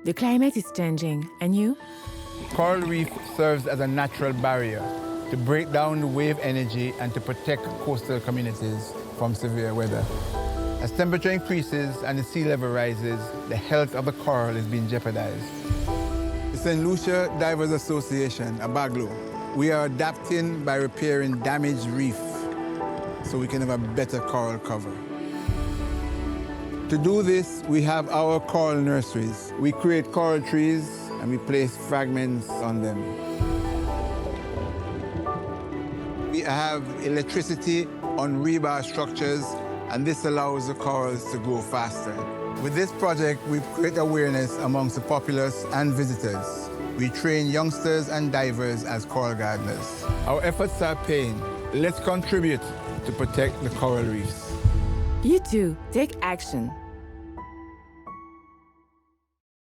The climate is changing, and you? Coral reef serves as a natural barrier to break down the wave energy and to protect coastal communities from severe weather. As temperature increases and the sea level rises, the health of the coral is being jeopardized. The St. Lucia Divers Association, ABAGLO, we are adapting by repairing damaged reef so we can have a better coral cover. To do this, we have our coral nurseries. We create coral trees and we place fragments on them. We have electricity on rebar structures, and this allows the corals to grow faster. With this project, we create awareness amongst the populace and visitors. We train youngsters and divers as coral gardeners. Our efforts are paying. Let's contribute to protect the coral reefs. You too, take action.